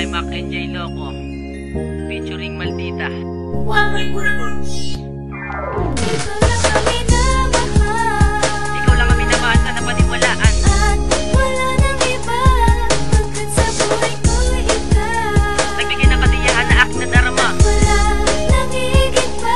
kay Mac and J Loco featuring Maldita. Ikaw lang ang minamahal sa napaniwalaan. At wala nang iba pagkat sa buhay ko'y ikaw. Nagbigay ng katiyahan na aking nadarama. Wala nang higit pa.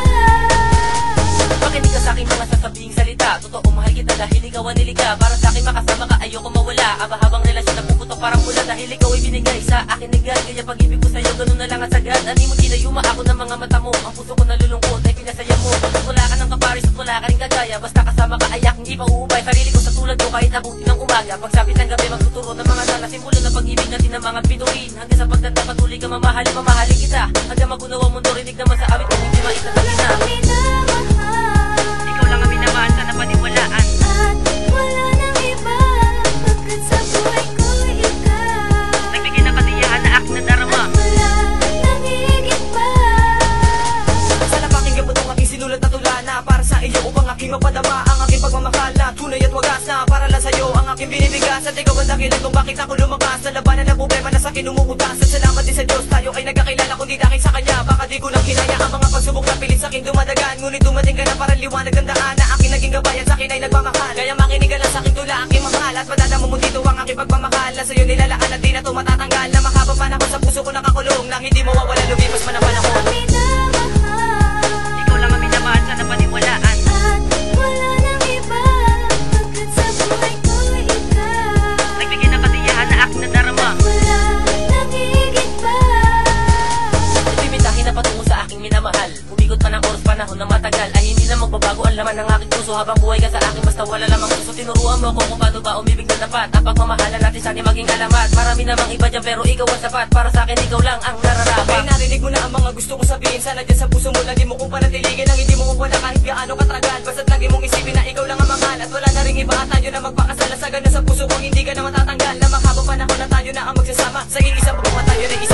Makinig ka sa'king mga sasabing salita. Totoo mahal kita dahil ikaw ang nilikha. Para sa'kin makasama ka ayoko mawala. Aba-habang relasyon na puputok parang pula. Dahil ikaw ay binigay sa akin agad. Kaya pag-ibig ko sa'yo ganun na lang at sagad. Ani mo ginayuma ako ng mga mata mo. Ang puso ko nalulungkot ay pinasaya mo. Wala ka ng kaparis at wala ka rin kagaya. Basta kasama ka ay aking di pa uubay. Sarili ko sa tulad mo kahit abuti ng umaga. Pagsapit ng gabi magtuturo ng mga dala. Simulan ng pag-ibig natin ng mga bituin. Hanggang sa pagdanta patuloy ka mamahalin, mamahalin kita. Hanggang magunaw ang mundo, rinig naman sa awit kung hindi maitatagin na. Ikaw lang ang minamahal sa napaniwalaan. At wala nang iba pagkat sa buhay ko'y ikaw. Nagbigay ng katiyahan na aking nadarama. Wala nang higit pa. Sana pakinggan mo itong aking sinulat na tula na para sa iyo upang aking mapadama ang aking pagmamahal na tunay at wagas na para lang sa'yo ang aking binibigas. At ikaw ang dakilan kung bakit ako lumakas sa labanan ng problema na sa'kin umuutas. At salamat din sa Diyos tayo ay nagkakilala kundi dahil sa Kanya. Baka di ko lang kinaya ang mga pagsubok na pilit sa'kin dumadagan. Ngunit dumating ka na para liwanag ang daan na aking naging gabayan sa'kin ay nagmamahal. Kaya makinig ka lang sa'king tula aking mahal. At madadama mo dito ang aking pagmamahal na sa'yo nilalaan at di na ito matatanggal. Na makaba panahon sa puso ko nakakulong nang hindi mawawala lumipas man ang panahon. Ikaw lang ang minamahal sa napaniwalaan. At wala nang iba pagkat sa buhay ko'y ikaw. Nagbigay ng katiyahan na aking nadarama. Wala nang higit pa. Ipimitahin na patungo sa aking minamahal. Umikot pa ng oras panahon na matagal ay hindi na magbabago ang laman ng aking puso. Habang buhay ka sa akin basta wala lamang puso. Tinuruan mo ako kung paano ba umibig na dapat. Ang pagmamahalan natin sa akin maging alamat. Marami namang iba dyan pero ikaw ang sapat. Para sa akin ikaw lang ang nararapat. Kaya narinig mo na ang mga gusto kong sabihin. Sana dyan sa puso mo lagi mo kong panatiligin. Ang hindi mo mawala kahit gaano katagal. Basta't lagi mong isipin na ikaw lang ang mahal. At wala na ring iba at tayo na magpakasala. Sa ganun sa puso kong hindi ka na matatanggal. Na makhabang panahon na tayo na ang magsasama. Sa iisang buong tayo na isa.